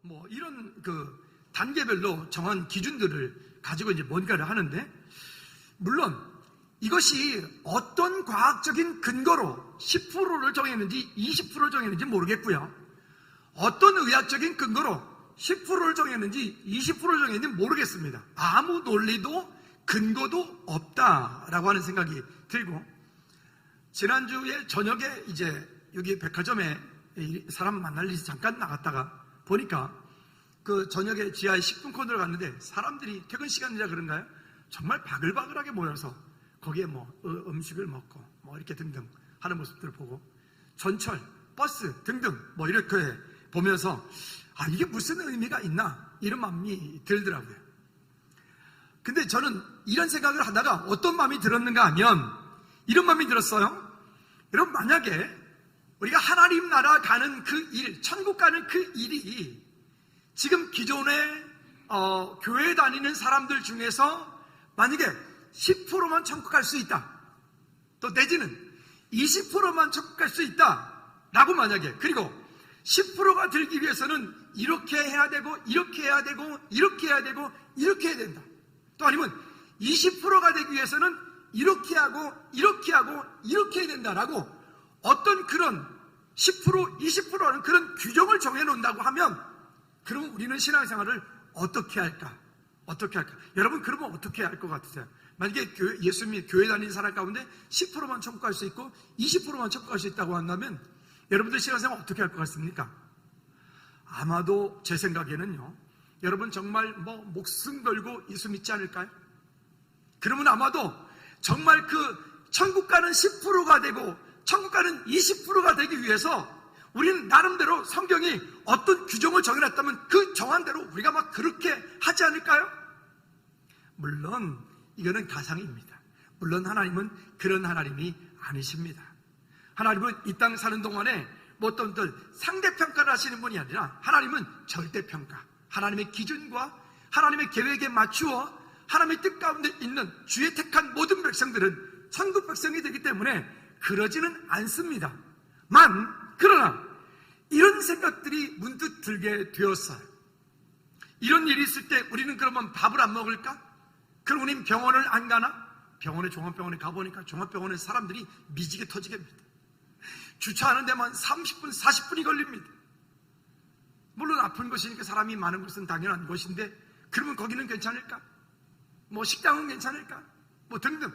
뭐 이런 그 단계별로 정한 기준들을 가지고 이제 뭔가를 하는데, 물론 이것이 어떤 과학적인 근거로 10%를 정했는지 20%를 정했는지 모르겠고요. 어떤 의학적인 근거로 10%를 정했는지 20%를 정했는지 모르겠습니다. 아무 논리도 근거도 없다라고 하는 생각이 들고, 지난주에 저녁에 이제 여기 백화점에 사람 만날 일이 잠깐 나갔다가 보니까 그 저녁에 지하에 식품 코너를 갔는데 사람들이 퇴근 시간이라 그런가요? 정말 바글바글하게 모여서 거기에 뭐 음식을 먹고 뭐 이렇게 등등 하는 모습들을 보고, 전철, 버스 등등 뭐 이렇게 보면서 이게 무슨 의미가 있나 이런 마음이 들더라고요. 근데 저는 이런 생각을 하다가 어떤 마음이 들었는가 하면 이런 마음이 들었어요. 여러분, 만약에 우리가 하나님 나라 가는 그 일, 천국 가는 그 일이 지금 기존에 교회 다니는 사람들 중에서 만약에 10%만 천국 갈 수 있다, 또 내지는 20%만 천국 갈 수 있다 라고 만약에, 그리고 10%가 들기 위해서는 이렇게 해야 되고 이렇게 해야 되고 이렇게 해야 되고 이렇게 해야 된다, 또 아니면 20%가 되기 위해서는 이렇게 하고 이렇게 하고 이렇게 해야 된다라고 어떤 그런 10%, 20%라는 그런 규정을 정해놓는다고 하면, 그러면 우리는 신앙생활을 어떻게 할까? 어떻게 할까? 여러분, 그러면 어떻게 할 것 같으세요? 만약에 예수님이 교회 다니는 사람 가운데 10%만 천국 갈 수 있고 20%만 천국 갈 수 있다고 한다면 여러분들 신앙생활 어떻게 할 것 같습니까? 아마도 제 생각에는요, 여러분 정말 목숨 걸고 예수 믿지 않을까요? 그러면 아마도 정말 그 천국 가는 10%가 되고 천국 가는 20%가 되기 위해서 우리는 나름대로 성경이 어떤 규정을 정해놨다면 그 정한 대로 우리가 막 그렇게 하지 않을까요? 물론 이거는 가상입니다. 물론 하나님은 그런 하나님이 아니십니다. 하나님은 이 땅 사는 동안에 뭐 어떤 상대평가를 하시는 분이 아니라 하나님은 절대평가, 하나님의 기준과 하나님의 계획에 맞추어 하나님의 뜻 가운데 있는 주의 택한 모든 백성들은 천국 백성이 되기 때문에 그러지는 않습니다. 그러나 이런 생각들이 문득 들게 되었어요. 이런 일이 있을 때 우리는 그러면 밥을 안 먹을까? 그럼 우리는 병원을 안 가나? 병원에, 종합병원에 가보니까 종합병원에 사람들이 미지게 터지게 합니다. 주차하는 데만 30분, 40분이 걸립니다. 물론 아픈 것이니까 사람이 많은 것은 당연한 것인데, 그러면 거기는 괜찮을까? 뭐 식당은 괜찮을까? 뭐 등등.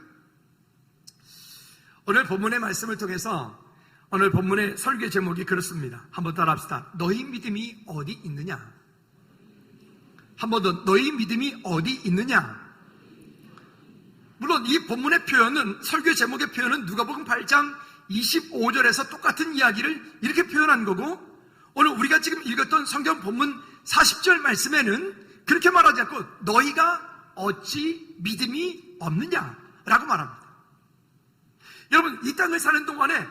오늘 본문의 말씀을 통해서 오늘 본문의 설교 제목이 그렇습니다. 한번 따라합시다. 너희 믿음이 어디 있느냐? 한 번 더, 너희 믿음이 어디 있느냐? 물론 이 본문의 표현은, 설교 제목의 표현은 누가복음 8장 25절에서 똑같은 이야기를 이렇게 표현한 거고, 오늘 우리가 지금 읽었던 성경 본문 40절 말씀에는 그렇게 말하지 않고 너희가 어찌 믿음이 없느냐라고 말합니다. 여러분, 이 땅을 사는 동안에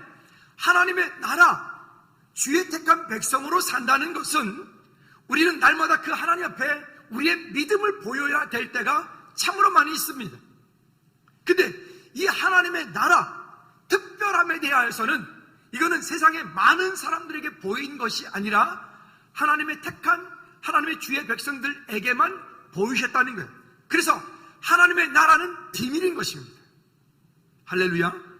하나님의 나라, 주의 택한 백성으로 산다는 것은 우리는 날마다 그 하나님 앞에 우리의 믿음을 보여야 될 때가 참으로 많이 있습니다. 근데 이 하나님의 나라, 특별함에 대하여서는 이거는 세상의 많은 사람들에게 보인 것이 아니라 하나님의 택한 하나님의 주의 백성들에게만 보이셨다는 거예요. 그래서 하나님의 나라는 비밀인 것입니다. 할렐루야.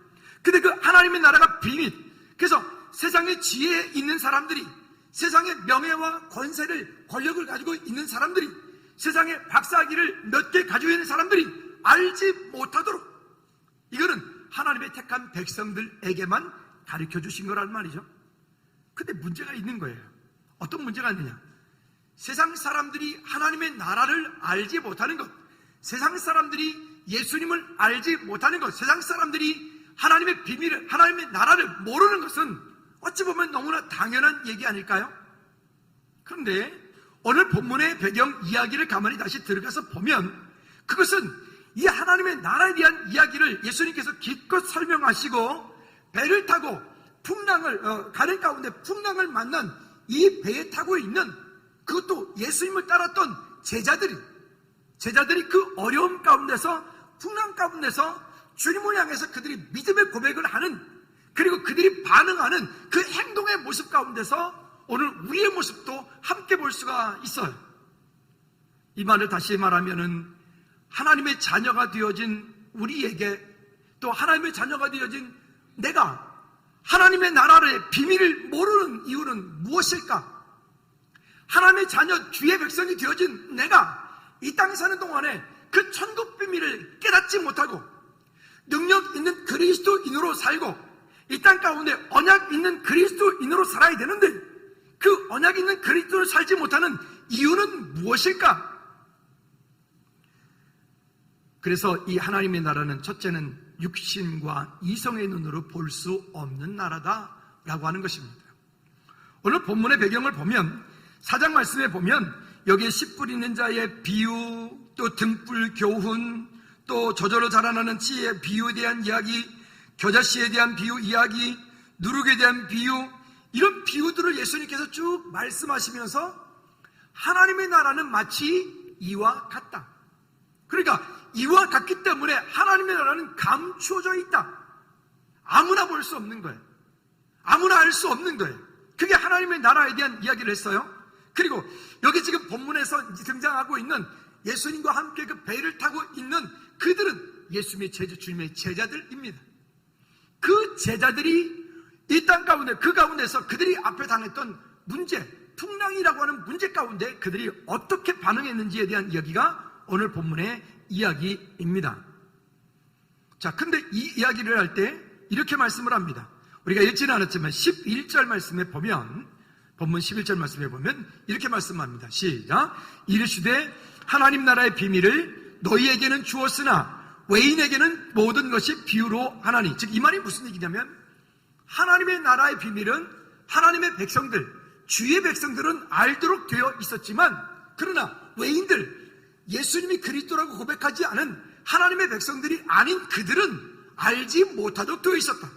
근데 그 하나님의 나라가 비밀, 그래서 세상의 지혜에 있는 사람들이, 세상의 명예와 권세를, 권력을 가지고 있는 사람들이, 세상의 박사학위를 몇 개 가지고 있는 사람들이 알지 못하도록, 이거는 하나님의 택한 백성들에게만 가르쳐 주신 거란 말이죠. 근데 문제가 있는 거예요. 어떤 문제가 있느냐? 세상 사람들이 하나님의 나라를 알지 못하는 것, 세상 사람들이 예수님을 알지 못하는 것, 세상 사람들이 하나님의 비밀을, 하나님의 나라를 모르는 것은 어찌 보면 너무나 당연한 얘기 아닐까요? 그런데 오늘 본문의 배경 이야기를 가만히 다시 들어가서 보면 그것은 이 하나님의 나라에 대한 이야기를 예수님께서 기껏 설명하시고 배를 타고 풍랑을 가는 가운데 풍랑을 만난 이 배에 타고 있는, 그것도 예수님을 따랐던 제자들이 그 어려움 가운데서, 풍랑 가운데서 주님을 향해서 그들이 믿음의 고백을 하는, 그리고 그들이 반응하는 그 행동의 모습 가운데서 오늘 우리의 모습도 함께 볼 수가 있어요. 이 말을 다시 말하면은 하나님의 자녀가 되어진 우리에게, 또 하나님의 자녀가 되어진 내가 하나님의 나라의 비밀을 모르는 이유는 무엇일까? 하나님의 자녀, 주의 백성이 되어진 내가 이 땅에 사는 동안에 그 천국 비밀을 깨닫지 못하고 능력 있는 그리스도인으로 살고 이 땅 가운데 언약 있는 그리스도인으로 살아야 되는데 그 언약 있는 그리스도로 살지 못하는 이유는 무엇일까? 그래서 이 하나님의 나라는 첫째는 육신과 이성의 눈으로 볼 수 없는 나라다라고 하는 것입니다. 오늘 본문의 배경을 보면 4장 말씀에 보면 여기에 씨 뿌리 있는 자의 비유, 또 등불 교훈, 또 저절로 자라나는 씨의 비유에 대한 이야기, 겨자씨에 대한 비유 이야기, 누룩에 대한 비유, 이런 비유들을 예수님께서 쭉 말씀하시면서 하나님의 나라는 마치 이와 같다. 그러니까 이와 같기 때문에 하나님의 나라는 감추어져 있다. 아무나 볼 수 없는 거예요. 아무나 알 수 없는 거예요. 그게 하나님의 나라에 대한 이야기를 했어요. 그리고 여기 지금 본문에서 등장하고 있는 예수님과 함께 그 배를 타고 있는 그들은 예수님의 주님의 제자들입니다. 그 제자들이 이 땅 가운데, 그 가운데서 그들이 앞에 당했던 문제, 풍랑이라고 하는 문제 가운데 그들이 어떻게 반응했는지에 대한 이야기가 오늘 본문의 이야기입니다. 자, 근데 이 이야기를 할 때 이렇게 말씀을 합니다. 우리가 읽지는 않았지만 11절 말씀에 보면, 본문 11절 말씀에 보면 이렇게 말씀합니다. 시작. 이르시되 하나님 나라의 비밀을 너희에게는 주었으나 외인에게는 모든 것이 비유로 하나니. 즉 이 말이 무슨 얘기냐면 하나님의 나라의 비밀은 하나님의 백성들, 주의 백성들은 알도록 되어 있었지만 그러나 외인들, 예수님이 그리스도라고 고백하지 않은 하나님의 백성들이 아닌 그들은 알지 못하도록 되어 있었다.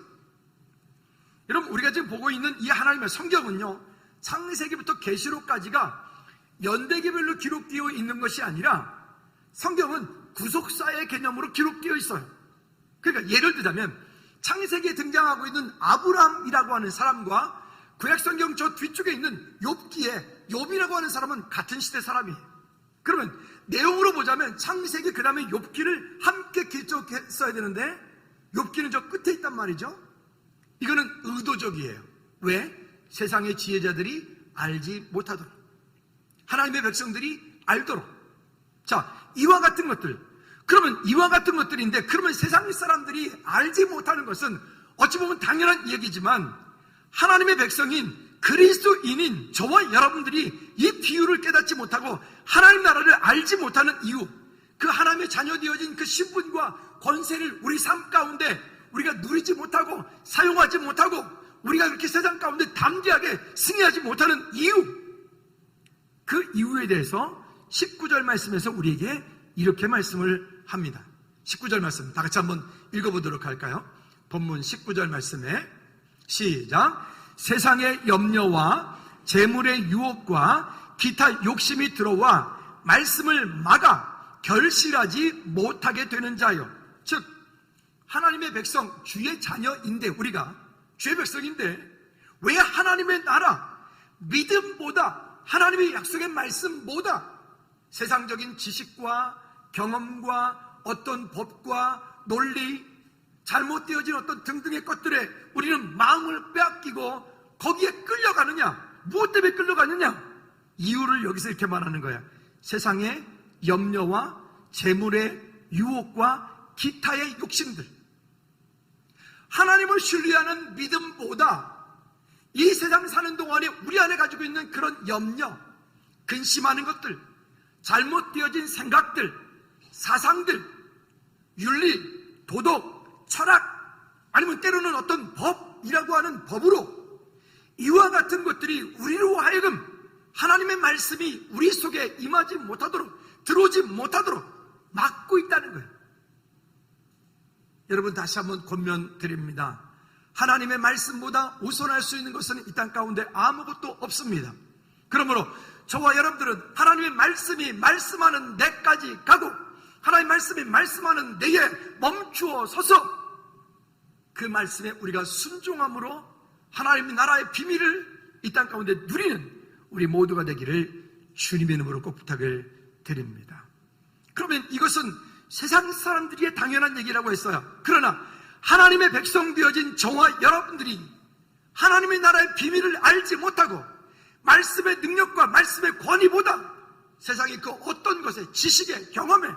여러분, 우리가 지금 보고 있는 이 하나님의 성경은요, 창세기부터 계시록까지가 연대기별로 기록되어 있는 것이 아니라 성경은 구속사의 개념으로 기록되어 있어요. 그러니까 예를 들자면 창세기에 등장하고 있는 아브람이라고 하는 사람과 구약성경 저 뒤쪽에 있는 욥기에 욥이라고 하는 사람은 같은 시대 사람이에요. 그러면 내용으로 보자면 창세기 그 다음에 욥기를 함께 기록했어야 되는데 욥기는 저 끝에 있단 말이죠. 이거는 의도적이에요. 왜? 세상의 지혜자들이 알지 못하도록, 하나님의 백성들이 알도록. 자, 이와 같은 것들, 그러면 이와 같은 것들인데 그러면 세상 사람들이 알지 못하는 것은 어찌 보면 당연한 얘기지만 하나님의 백성인 그리스도인인 저와 여러분들이 이 비유를 깨닫지 못하고 하나님 나라를 알지 못하는 이유, 그 하나님의 자녀 되어진 그 신분과 권세를 우리 삶 가운데 우리가 누리지 못하고 사용하지 못하고 우리가 그렇게 세상 가운데 담대하게 승리하지 못하는 이유, 그 이유에 대해서 19절 말씀에서 우리에게 이렇게 말씀을 합니다. 19절 말씀 다 같이 한번 읽어보도록 할까요? 본문 19절 말씀에 시작. 세상의 염려와 재물의 유혹과 기타 욕심이 들어와 말씀을 막아 결실하지 못하게 되는 자요. 즉 하나님의 백성, 주의 자녀인데, 우리가 주의 백성인데 왜 하나님의 나라, 믿음보다 하나님의 약속의 말씀보다 세상적인 지식과 경험과 어떤 법과 논리, 잘못되어진 어떤 등등의 것들에 우리는 마음을 빼앗기고 거기에 끌려가느냐? 무엇 때문에 끌려가느냐? 이유를 여기서 이렇게 말하는 거야. 세상의 염려와 재물의 유혹과 기타의 욕심들. 하나님을 신뢰하는 믿음보다 이 세상 사는 동안에 우리 안에 가지고 있는 그런 염려, 근심하는 것들, 잘못되어진 생각들, 사상들, 윤리, 도덕, 철학, 아니면 때로는 어떤 법이라고 하는 법으로 이와 같은 것들이 우리로 하여금 하나님의 말씀이 우리 속에 임하지 못하도록, 들어오지 못하도록 막고 있다는 거예요. 여러분, 다시 한번 권면드립니다. 하나님의 말씀보다 우선할 수 있는 것은 이 땅 가운데 아무것도 없습니다. 그러므로 저와 여러분들은 하나님의 말씀이 말씀하는 데까지 가고 하나님의 말씀이 말씀하는 데에 멈추어 서서 그 말씀에 우리가 순종함으로 하나님의 나라의 비밀을 이 땅 가운데 누리는 우리 모두가 되기를 주님의 이름으로 꼭 부탁을 드립니다. 그러면 이것은 세상 사람들이 당연한 얘기라고 했어요. 그러나 하나님의 백성 되어진 저와 여러분들이 하나님의 나라의 비밀을 알지 못하고 말씀의 능력과 말씀의 권위보다 세상의 그 어떤 것에, 지식에, 경험에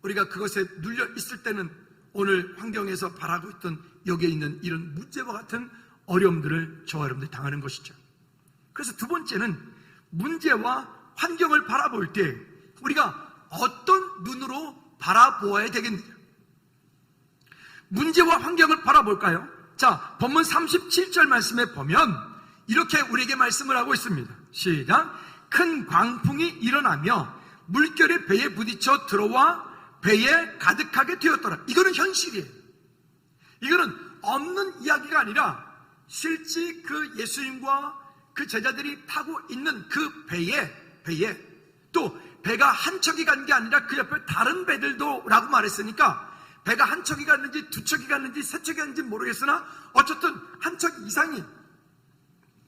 우리가 그것에 눌려 있을 때는 오늘 환경에서 바라고 있던 여기에 있는 이런 문제와 같은 어려움들을 저와 여러분들이 당하는 것이죠. 그래서 두 번째는 문제와 환경을 바라볼 때 우리가 어떤 눈으로 바라보아야 되겠느냐. 문제와 환경을 바라볼까요? 자, 본문 37절 말씀에 보면 이렇게 우리에게 말씀을 하고 있습니다. 시작. 큰 광풍이 일어나며 물결이 배에 부딪혀 들어와 배에 가득하게 되었더라. 이거는 현실이에요. 이거는 없는 이야기가 아니라 실제 그 예수님과 그 제자들이 타고 있는 그 배에 또 배가 한 척이 간 게 아니라 그 옆에 다른 배들도 라고 말했으니까 배가 한 척이 갔는지 두 척이 갔는지 세 척이 갔는지 모르겠으나 어쨌든 한 척 이상이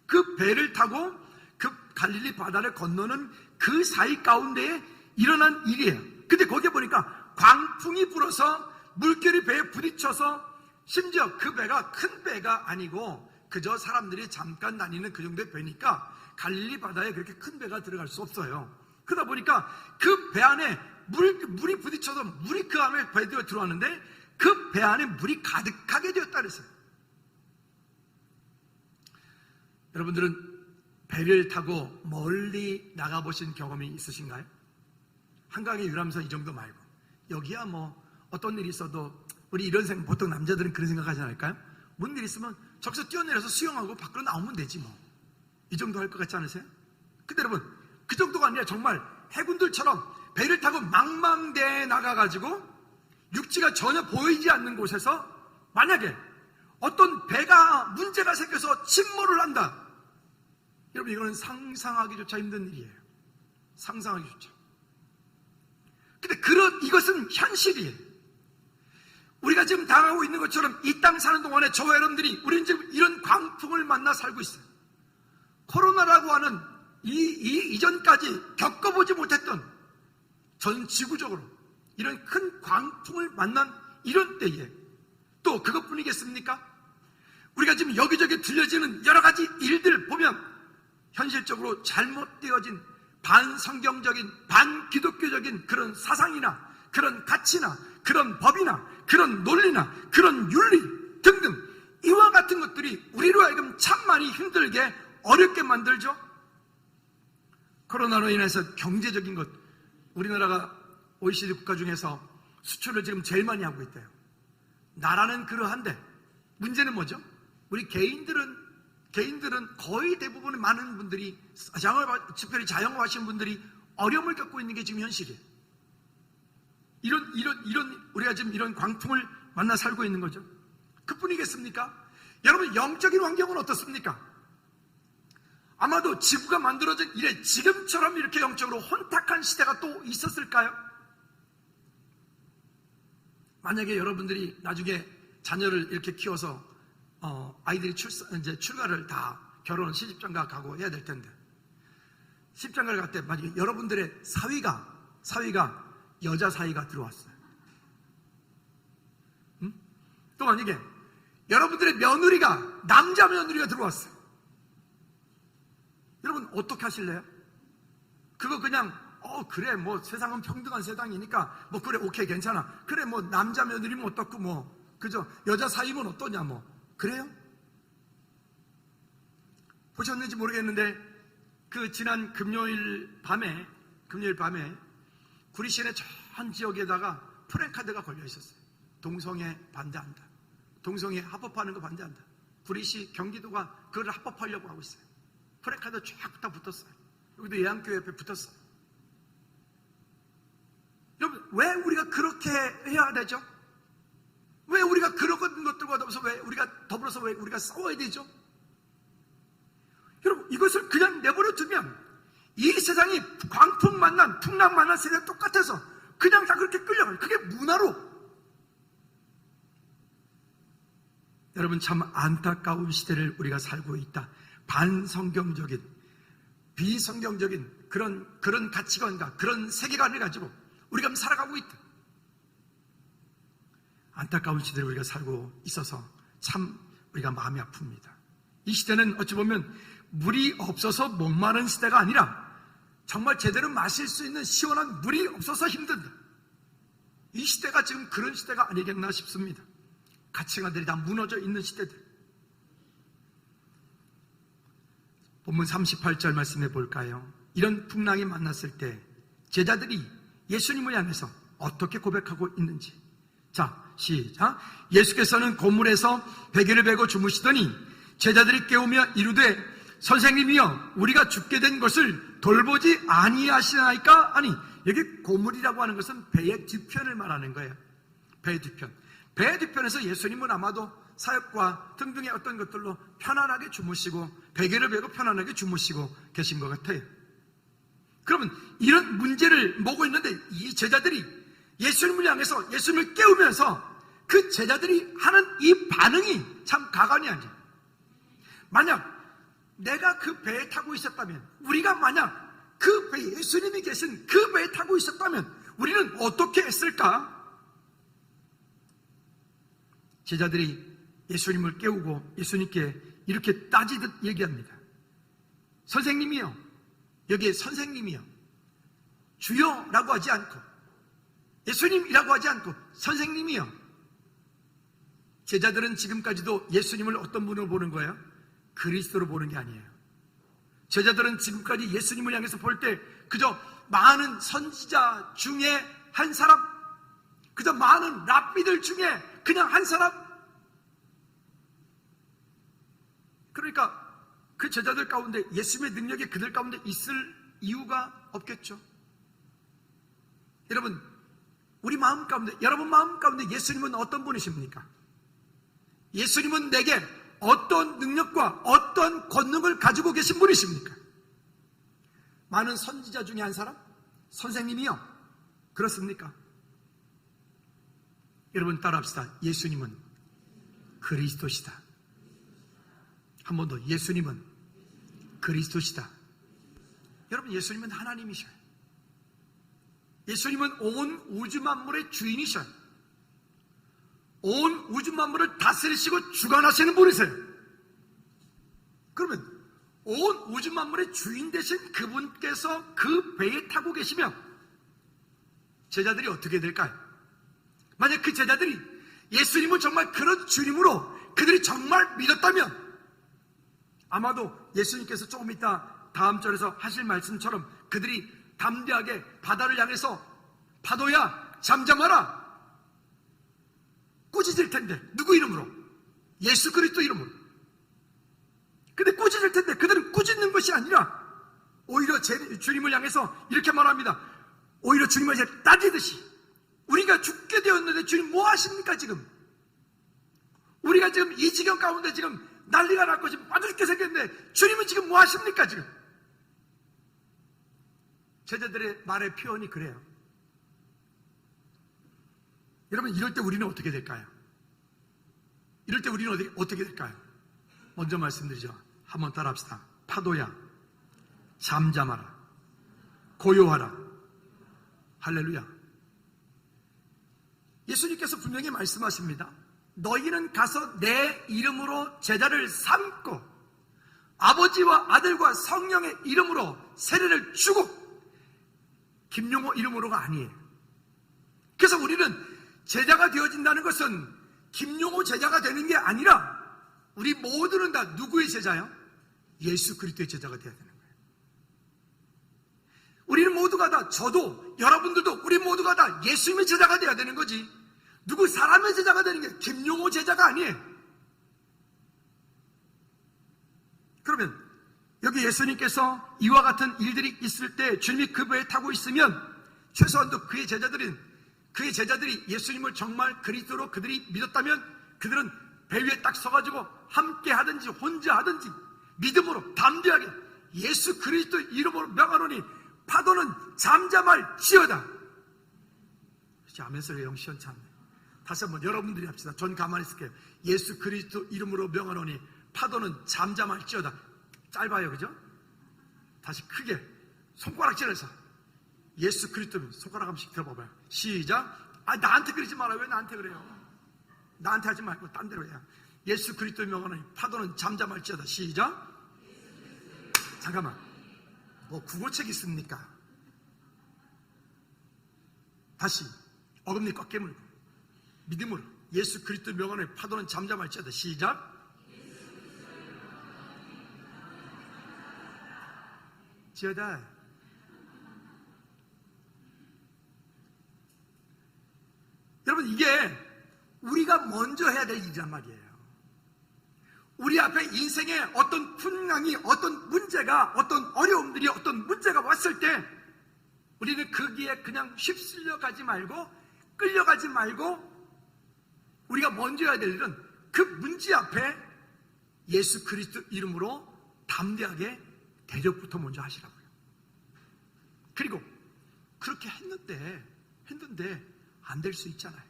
그 배를 타고 그 갈릴리 바다를 건너는 그 사이 가운데에 일어난 일이에요. 근데 거기에 보니까 광풍이 불어서 물결이 배에 부딪혀서 심지어 그 배가 큰 배가 아니고 그저 사람들이 잠깐 다니는 그 정도의 배니까 갈릴리 바다에 그렇게 큰 배가 들어갈 수 없어요. 그러다 보니까 그 배 안에 물이 부딪혀서 물이 그 안에 배에 들어왔는데 그 배 안에 물이 가득하게 되었다 그랬어요. 여러분들은 배를 타고 멀리 나가보신 경험이 있으신가요? 한강의 유람선 이 정도 말고 여기야 뭐 어떤 일이 있어도 우리 이런 생각, 보통 남자들은 그런 생각 하지 않을까요? 뭔 일 있으면 저기서 뛰어내려서 수영하고 밖으로 나오면 되지 뭐. 이 정도 할 것 같지 않으세요? 근데 여러분 그 정도가 아니라 정말 해군들처럼 배를 타고 망망대해에 나가가지고 육지가 전혀 보이지 않는 곳에서 만약에 어떤 배가 문제가 생겨서 침몰을 한다. 여러분 이거는 상상하기조차 힘든 일이에요. 상상하기조차. 근데 이것은 현실이에요. 우리가 지금 당하고 있는 것처럼 이 땅 사는 동안에 저와 여러분들이 우리는 지금 이런 광풍을 만나 살고 있어요. 코로나라고 하는 이전까지 겪어보지 못했던 전 지구적으로 이런 큰 광풍을 만난 이런 때에 또 그것뿐이겠습니까? 우리가 지금 여기저기 들려지는 여러 가지 일들 보면 현실적으로 잘못되어진 반성경적인 반기독교적인 그런 사상이나 그런 가치나 그런 법이나 그런 논리나 그런 윤리 등등 이와 같은 것들이 우리로 하여금 참 많이 힘들게 어렵게 만들죠. 코로나로 인해서 경제적인 것, 우리나라가 OECD 국가 중에서 수출을 지금 제일 많이 하고 있대요. 나라는 그러한데 문제는 뭐죠? 우리 개인들은 거의 대부분의 많은 분들이 특별히 자영업하시는 분들이 어려움을 겪고 있는 게 지금 현실이에요. 이런 우리가 지금 이런 광풍을 만나 살고 있는 거죠. 그뿐이겠습니까? 여러분 영적인 환경은 어떻습니까? 아마도 지구가 만들어진 이래 지금처럼 이렇게 영적으로 혼탁한 시대가 또 있었을까요? 만약에 여러분들이 나중에 자녀를 이렇게 키워서 아이들이 이제 출가를 다 결혼 시집장가 가고 해야 될 텐데 시집장가를 갈 때 만약에 여러분들의 사위가 여자 사위가 들어왔어요. 응? 또 만약에 여러분들의 며느리가 남자 며느리가 들어왔어요. 여러분 어떻게 하실래요? 그거 그냥 그래 뭐 세상은 평등한 세상이니까 뭐 그래 오케이 괜찮아. 그래 뭐 남자 며느리면 어떻고 뭐 그죠 여자 사위면 어떠냐 뭐 그래요? 보셨는지 모르겠는데 그 지난 금요일 밤에 구리시내 전 지역에다가 프랜카드가 걸려 있었어요. 동성애 반대한다. 동성애 합법화하는 거 반대한다. 구리시 경기도가 그걸 합법화하려고 하고 있어요. 프랜카드 쫙 다 붙었어요. 여기도 예안교회 옆에 붙었어요. 여러분 왜 우리가 그렇게 해야 되죠? 왜 우리가 그런 것들과 더불어서 왜 우리가 싸워야 되죠? 여러분 이것을 그냥 내버려 두면 이 세상이 풍랑 만난 세상 똑같아서 그냥 다 그렇게 끌려가요. 그게 문화로 여러분, 참 안타까운 시대를 우리가 살고 있다. 반성경적인, 비성경적인 그런 가치관과 그런 세계관을 가지고 우리가 살아가고 있다. 안타까운 시대를 우리가 살고 있어서 참 우리가 마음이 아픕니다. 이 시대는 어찌 보면 물이 없어서 목마른 시대가 아니라 정말 제대로 마실 수 있는 시원한 물이 없어서 힘든다. 이 시대가 지금 그런 시대가 아니겠나 싶습니다. 가치관들이 다 무너져 있는 시대들. 본문 38절 말씀해 볼까요? 이런 풍랑이 만났을 때 제자들이 예수님을 향해서 어떻게 고백하고 있는지. 자, 시작. 예수께서는 고물에서 베개를 베고 주무시더니 제자들이 깨우며 이르되 선생님이여, 우리가 죽게 된 것을 돌보지 아니하시나이까? 아니, 여기 고물이라고 하는 것은 배의 뒤편을 말하는 거예요. 배의 뒤편. 배의 뒤편에서 예수님은 아마도 사역과 등등의 어떤 것들로 편안하게 주무시고 베개를 베고 편안하게 주무시고 계신 것 같아요. 그러면 이런 문제를 모고 있는데 이 제자들이 예수님을 향해서 예수님을 깨우면서 그 제자들이 하는 이 반응이 참 가관이 아니에요. 만약 내가 그 배에 타고 있었다면, 우리가 만약 그 배, 예수님이 계신 그 배에 타고 있었다면 우리는 어떻게 했을까? 제자들이 예수님을 깨우고 예수님께 이렇게 따지듯 얘기합니다. 선생님이요, 여기에 선생님이요, 주여라고 하지 않고 예수님이라고 하지 않고 선생님이요. 제자들은 지금까지도 예수님을 어떤 분으로 보는 거예요? 그리스도로 보는 게 아니에요. 제자들은 지금까지 예수님을 향해서 볼 때 그저 많은 선지자 중에 한 사람, 그저 많은 랍비들 중에 그냥 한 사람. 그러니까 그 제자들 가운데 예수님의 능력이 그들 가운데 있을 이유가 없겠죠. 여러분, 우리 마음 가운데, 여러분 마음 가운데 예수님은 어떤 분이십니까? 예수님은 내게 어떤 능력과 어떤 권능을 가지고 계신 분이십니까? 많은 선지자 중에 한 사람? 선생님이요? 그렇습니까? 여러분 따라합시다. 예수님은 그리스도시다. 한 번 더. 예수님은 그리스도시다. 여러분, 예수님은 하나님이셔요. 예수님은 온 우주 만물의 주인이셔요. 온 우주 만물을 다스리시고 주관하시는 분이세요. 그러면 온 우주 만물의 주인 되신 그분께서 그 배에 타고 계시면 제자들이 어떻게 될까요? 만약 그 제자들이 예수님을 정말 그런 주님으로 그들이 정말 믿었다면 아마도 예수님께서 조금 이따 다음 절에서 하실 말씀처럼 그들이 담대하게 바다를 향해서 파도야 잠잠하라 꾸짖을 텐데, 누구 이름으로? 예수 그리스도 이름으로. 근데 꾸짖을 텐데 그들은 꾸짖는 것이 아니라 오히려 주님을 향해서 이렇게 말합니다. 오히려 주님을 이제 따지듯이, 우리가 죽게 되었는데 주님 뭐 하십니까 지금? 우리가 지금 이 지경 가운데 지금 난리가 났고 지금 빠져 죽게 생겼는데 주님은 지금 뭐 하십니까 지금? 제자들의 말의 표현이 그래요. 여러분, 이럴 때 우리는 어떻게 될까요? 이럴 때 우리는 어떻게 될까요? 먼저 말씀드리죠. 한번 따라합시다. 파도야, 잠잠하라. 고요하라. 할렐루야. 예수님께서 분명히 말씀하십니다. 너희는 가서 내 이름으로 제자를 삼고 아버지와 아들과 성령의 이름으로 세례를 주고, 김용호 이름으로가 아니에요. 그래서 우리는 제자가 되어진다는 것은 김용호 제자가 되는 게 아니라 우리 모두는 다 누구의 제자요? 예수 그리스도의 제자가 되어야 되는 거예요. 우리는 모두가 다, 저도 여러분들도 우리 모두가 다 예수님의 제자가 되어야 되는 거지, 누구 사람의 제자가 되는 게 김용호 제자가 아니에요. 그러면 여기 예수님께서 이와 같은 일들이 있을 때 주님이 그 배에 타고 있으면 최소한도 그의 제자들이 예수님을 정말 그리스도로 그들이 믿었다면 그들은 배 위에 딱 서가지고 함께 하든지 혼자 하든지 믿음으로 담대하게 예수 그리스도 이름으로 명하노니 파도는 잠잠할지어다. 아멘 소리 영 시원찮네. 다시 한번 여러분들이 합시다. 전 가만히 있을게요. 예수 그리스도 이름으로 명하노니 파도는 잠잠할지어다. 짧아요, 그죠? 다시 크게 손가락질해서 예수 그리스도 손가락 한 번씩 들어봐봐요. 시작. 나한테 그러지 마라. 왜 나한테 그래요? 나한테 하지 말고 딴 데로 해요. 예수 그리스도 명하노니 파도는 잠잠할지어다. 시작. 잠깐만, 뭐 국어책 있습니까? 다시 어금니 꽉 깨물고 믿음으로 예수 그리스도 명하노니 파도는 잠잠할지어다. 시작. 지어다. 여러분, 이게 우리가 먼저 해야 될 일이란 말이에요. 우리 앞에 인생에 어떤 풍랑이, 어떤 문제가, 어떤 어려움들이, 어떤 문제가 왔을 때 우리는 거기에 그냥 휩쓸려 가지 말고, 끌려가지 말고, 우리가 먼저 해야 될 일은 그 문제 앞에 예수 그리스도 이름으로 담대하게 대적부터 먼저 하시라고요. 그리고 그렇게 했는데 안 될 수 있잖아요.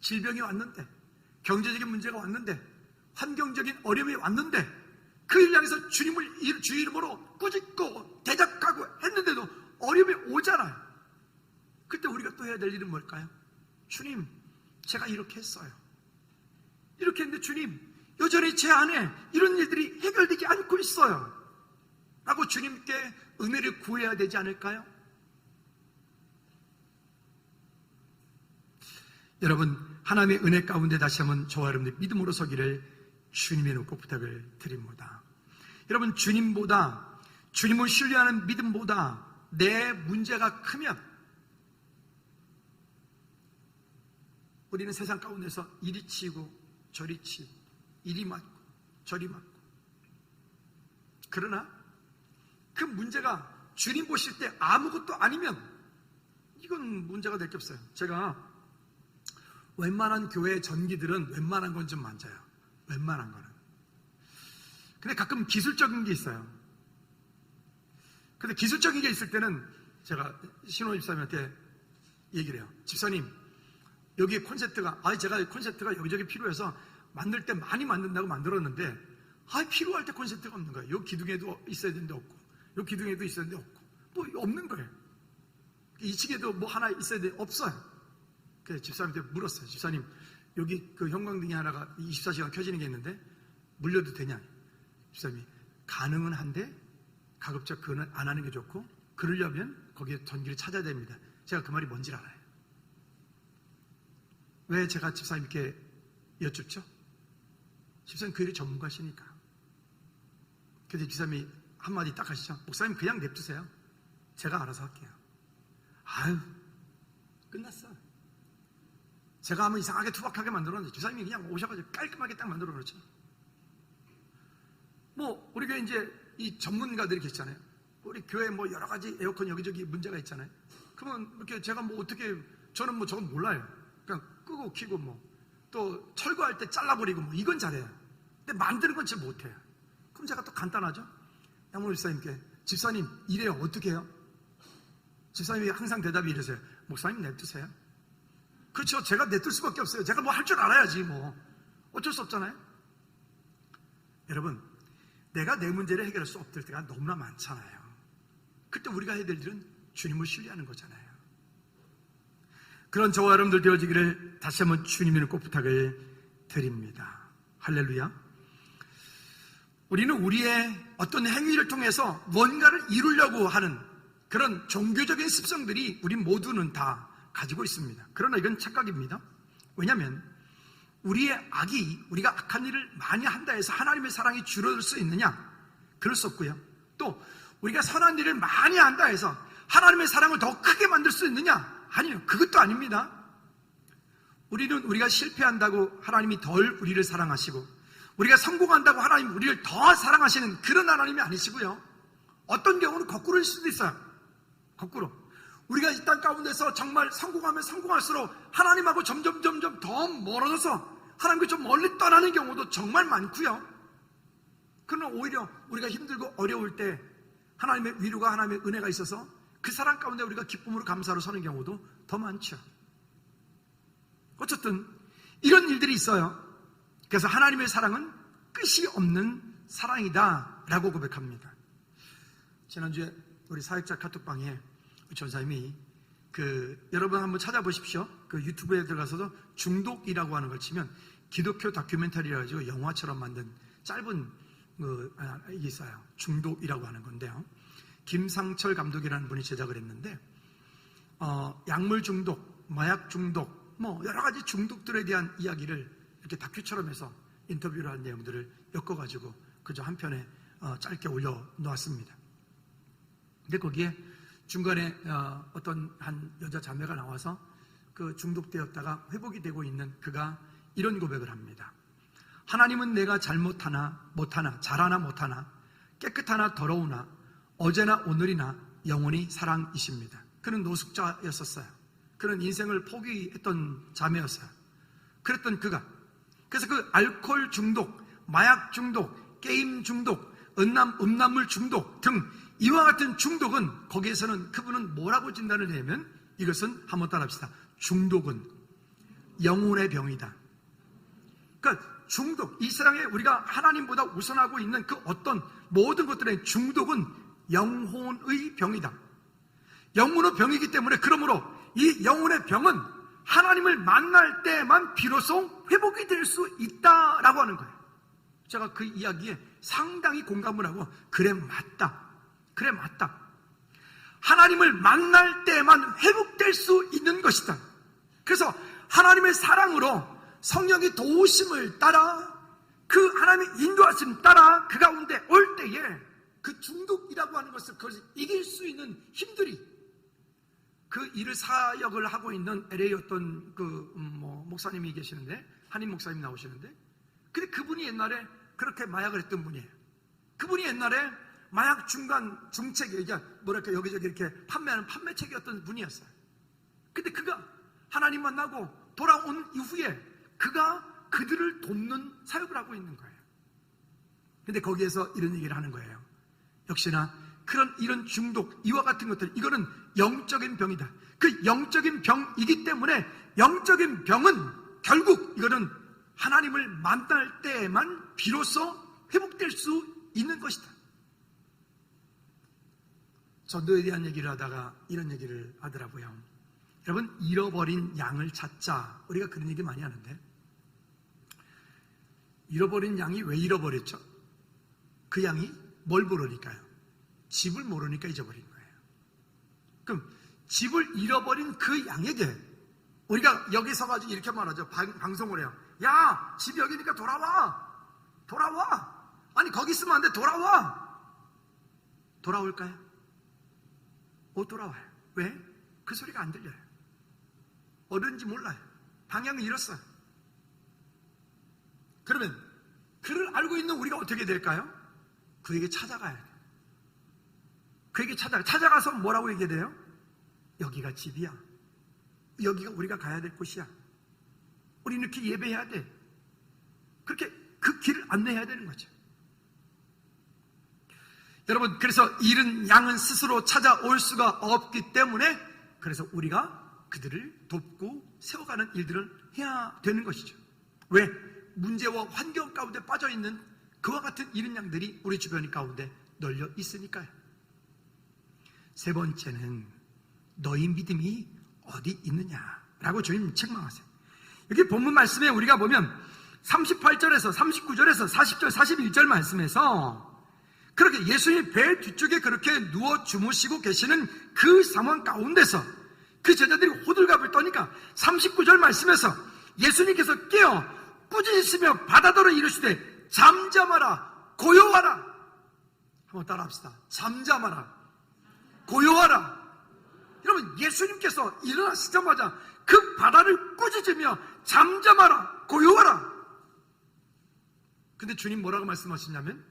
질병이 왔는데, 경제적인 문제가 왔는데, 환경적인 어려움이 왔는데, 그 일 향해서 주 이름으로 꾸짖고 대적하고 했는데도 어려움이 오잖아요. 그때 우리가 또 해야 될 일은 뭘까요? 주님, 제가 이렇게 했어요. 이렇게 했는데 주님, 여전히 제 안에 이런 일들이 해결되지 않고 있어요. 라고 주님께 은혜를 구해야 되지 않을까요? 여러분, 하나님의 은혜 가운데 다시 한번 저와 여러분들 믿음으로 서기를 주님의 놓고 부탁을 드립니다. 여러분, 주님을 신뢰하는 믿음보다 내 문제가 크면 우리는 세상 가운데서 이리 치고 저리 치고 이리 맞고 저리 맞고, 그러나 그 문제가 주님 보실 때 아무것도 아니면 이건 문제가 될 게 없어요. 제가 웬만한 교회 전기들은 웬만한 건 좀 맞아요. 웬만한 거는. 근데 가끔 기술적인 게 있어요. 근데 기술적인 게 있을 때는 제가 신호 집사님한테 얘기를 해요. 집사님, 여기 콘센트가, 제가 콘센트가 여기저기 필요해서 만들 때 많이 만든다고 만들었는데, 필요할 때 콘센트가 없는 거예요. 요 기둥에도 있어야 되는데 없고, 요 기둥에도 있어야 되는데 없고, 뭐 없는 거예요. 2층에도 뭐 하나 있어야 되는데 없어요. 그래서 집사님한테 물었어요. 집사님, 여기 그 형광등이 하나가 24시간 켜지는 게 있는데 물려도 되냐? 집사님이 가능은 한데 가급적 그거는 안 하는 게 좋고, 그러려면 거기에 전기를 찾아야 됩니다. 제가 그 말이 뭔지 알아요. 왜 제가 집사님께 여쭙죠? 집사님 그 일이 전문가시니까. 그래서 집사님이 한마디 딱 하시죠. 목사님 그냥 냅두세요. 제가 알아서 할게요. 끝났어. 제가 한번 이상하게 투박하게 만들었는데 집사님이 그냥 오셔가지고 깔끔하게 딱 만들어 그렇죠. 뭐 우리 교회 이제 이 전문가들이 계시잖아요. 우리 교회 뭐 여러 가지 에어컨 여기저기 문제가 있잖아요. 그러면 이렇게 제가 뭐 어떻게, 저는 뭐 저건 몰라요. 그냥 끄고 켜고 뭐 또 철거할 때 잘라버리고 뭐 이건 잘해요. 근데 만드는 건 잘 못해요. 그럼 제가 또 간단하죠. 양문 집사님께, 집사님 이래요, 어떻게 해요? 집사님이 항상 대답이 이러세요. 목사님 냅두세요. 그렇죠. 제가 냅둘 수밖에 없어요. 제가 뭐 할 줄 알아야지 뭐. 어쩔 수 없잖아요. 여러분, 내가 내 문제를 해결할 수 없을 때가 너무나 많잖아요. 그때 우리가 해야 될 일은 주님을 신뢰하는 거잖아요. 그런 저와 여러분들 되어지기를 다시 한번 주님의 꼭 부탁을 드립니다. 할렐루야. 우리는 우리의 어떤 행위를 통해서 뭔가를 이루려고 하는 그런 종교적인 습성들이 우리 모두는 다 가지고 있습니다. 그러나 이건 착각입니다. 왜냐하면 우리의 악이, 우리가 악한 일을 많이 한다 해서 하나님의 사랑이 줄어들 수 있느냐? 그럴 수 없고요. 또 우리가 선한 일을 많이 한다 해서 하나님의 사랑을 더 크게 만들 수 있느냐? 아니요, 그것도 아닙니다. 우리는 우리가 실패한다고 하나님이 덜 우리를 사랑하시고, 우리가 성공한다고 하나님 우리를 더 사랑하시는 그런 하나님이 아니시고요. 어떤 경우는 거꾸로일 수도 있어요. 거꾸로 우리가 이 땅 가운데서 정말 성공하면 성공할수록 하나님하고 점점 더 멀어져서 하나님과 좀 멀리 떠나는 경우도 정말 많고요. 그러나 오히려 우리가 힘들고 어려울 때 하나님의 위로가, 하나님의 은혜가 있어서 그 사랑 가운데 우리가 기쁨으로 감사로 서는 경우도 더 많죠. 어쨌든 이런 일들이 있어요. 그래서 하나님의 사랑은 끝이 없는 사랑이다 라고 고백합니다. 지난주에 우리 사역자 카톡방에 전사님이 여러분 한번 찾아보십시오. 유튜브에 들어가서도 중독이라고 하는 걸 치면 기독교 다큐멘터리라 가지고 영화처럼 만든 짧은 이게 있어요. 중독이라고 하는 건데요. 김상철 감독이라는 분이 제작을 했는데 약물 중독, 마약 중독, 뭐 여러 가지 중독들에 대한 이야기를 이렇게 다큐처럼 해서 인터뷰를 한 내용들을 엮어가지고 그저 한 편에 짧게 올려놓았습니다. 근데 거기에 중간에 어떤 한 여자 자매가 나와서 중독되었다가 회복이 되고 있는 그가 이런 고백을 합니다. 하나님은 내가 잘못하나 못하나 잘하나 못하나 깨끗하나 더러우나 어제나 오늘이나 영원히 사랑이십니다. 그는 노숙자였었어요. 그는 인생을 포기했던 자매였어요. 그랬던 그가 그래서 알코올 중독, 마약 중독, 게임 중독, 음란물 중독 등 이와 같은 중독은 거기에서는 그분은 뭐라고 진단을 내면 이것은 한번 따라합시다. 중독은 영혼의 병이다. 그러니까 중독, 이 세상에 우리가 하나님보다 우선하고 있는 어떤 모든 것들의 중독은 영혼의 병이다. 영혼의 병이기 때문에 그러므로 이 영혼의 병은 하나님을 만날 때만 비로소 회복이 될 수 있다라고 하는 거예요. 제가 그 이야기에 상당히 공감을 하고 그래 맞다. 하나님을 만날 때만 회복될 수 있는 것이다. 그래서 하나님의 사랑으로 성령의 도우심을 따라 그 하나님의 인도하심 따라 그 가운데 올 때에 그 중독이라고 하는 것을 그것을 이길 수 있는 힘들이 그 일을 사역을 하고 있는 LA 어떤 목사님이 계시는데 한인 목사님 나오시는데 근데 그분이 옛날에 그렇게 마약을 했던 분이에요. 그분이 옛날에 마약 중책 여기저기 이렇게 판매하는 판매책이었던 분이었어요. 근데 그가 하나님 만나고 돌아온 이후에 그가 그들을 돕는 사역을 하고 있는 거예요. 근데 거기에서 이런 얘기를 하는 거예요. 역시나 이런 중독, 이와 같은 것들, 이거는 영적인 병이다. 그 영적인 병이기 때문에 영적인 병은 결국 이거는 하나님을 만날 때만 비로소 회복될 수 있는 것이다. 전도에 대한 얘기를 하다가 이런 얘기를 하더라고요. 여러분, 잃어버린 양을 찾자. 우리가 그런 얘기 많이 하는데 잃어버린 양이 왜 잃어버렸죠? 그 양이 뭘 모르니까요? 집을 모르니까 잊어버린 거예요. 그럼 집을 잃어버린 그 양에게 우리가 여기 서가지고 이렇게 말하죠. 방송을 해요. 야, 집 여기니까 돌아와. 아니 거기 있으면 안 돼. 돌아올까요? 못 돌아와요. 왜? 그 소리가 안 들려요. 어딘지 몰라요. 방향을 잃었어요. 그러면 그를 알고 있는 우리가 어떻게 될까요? 그에게 찾아가야 돼요. 그에게 찾아가서 뭐라고 얘기해야 돼요? 여기가 집이야. 여기가 우리가 가야 될 곳이야. 우리는 이렇게 예배해야 돼. 그렇게 그 길을 안내해야 되는 거죠. 여러분, 그래서 잃은 양은 스스로 찾아올 수가 없기 때문에 그래서 우리가 그들을 돕고 세워가는 일들을 해야 되는 것이죠. 왜? 문제와 환경 가운데 빠져있는 그와 같은 잃은 양들이 우리 주변 가운데 널려 있으니까요. 세 번째는 너희 믿음이 어디 있느냐라고 주님 책망하세요. 여기 본문 말씀에 우리가 보면 38절에서 39절에서 40절 41절 말씀에서 그렇게 예수님 배 뒤쪽에 그렇게 누워 주무시고 계시는 그 상황 가운데서 그 제자들이 호들갑을 떠니까 39절 말씀에서 예수님께서 깨어 꾸짖으시며 바다더러 이르시되 잠잠하라 고요하라. 한번 따라합시다. 잠잠하라 고요하라. 여러분, 예수님께서 일어나시자마자 그 바다를 꾸짖으며 잠잠하라 고요하라. 근데 주님 뭐라고 말씀하시냐면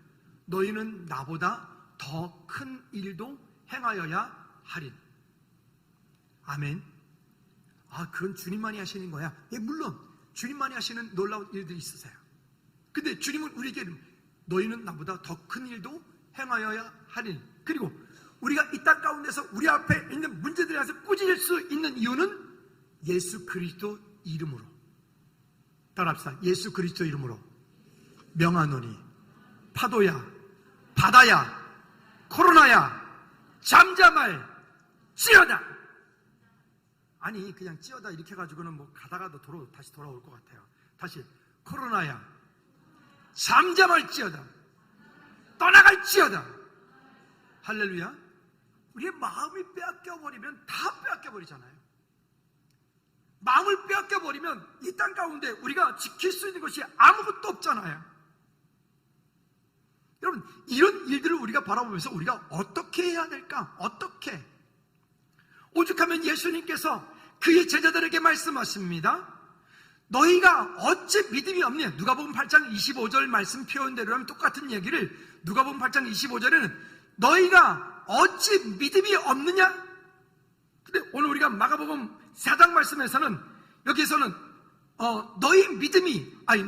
너희는 나보다 더 큰 일도 행하여야 하리. 아멘. 그건 주님만이 하시는 거야. 예, 물론 주님만이 하시는 놀라운 일들이 있으세요. 근데 주님은 우리에게 너희는 나보다 더 큰 일도 행하여야 하리. 그리고 우리가 이 땅 가운데서 우리 앞에 있는 문제들에 대해서 꾸짖을 수 있는 이유는 예수 그리스도 이름으로 따라합시다. 예수 그리스도 이름으로 명하노니 파도야, 바다야, 코로나야, 잠잠할 찌어다. 아니 그냥 찌어다 이렇게 해가지고는 뭐 가다가도 다시 돌아올 것 같아요. 다시 코로나야, 잠잠할 찌어다, 떠나갈 찌어다. 할렐루야. 우리의 마음이 빼앗겨버리면 다 빼앗겨버리잖아요. 마음을 빼앗겨버리면 이 땅 가운데 우리가 지킬 수 있는 것이 아무것도 없잖아요. 여러분, 이런 일들을 우리가 바라보면서 우리가 어떻게 해야 될까? 어떻게? 오죽하면 예수님께서 그의 제자들에게 말씀하십니다. 너희가 어찌 믿음이 없냐? 누가복음 8장 25절 말씀 표현대로 하면 똑같은 얘기를 누가복음 8장 25절에는 너희가 어찌 믿음이 없느냐? 근데 오늘 우리가 마가복음 4장 말씀에서는 여기에서는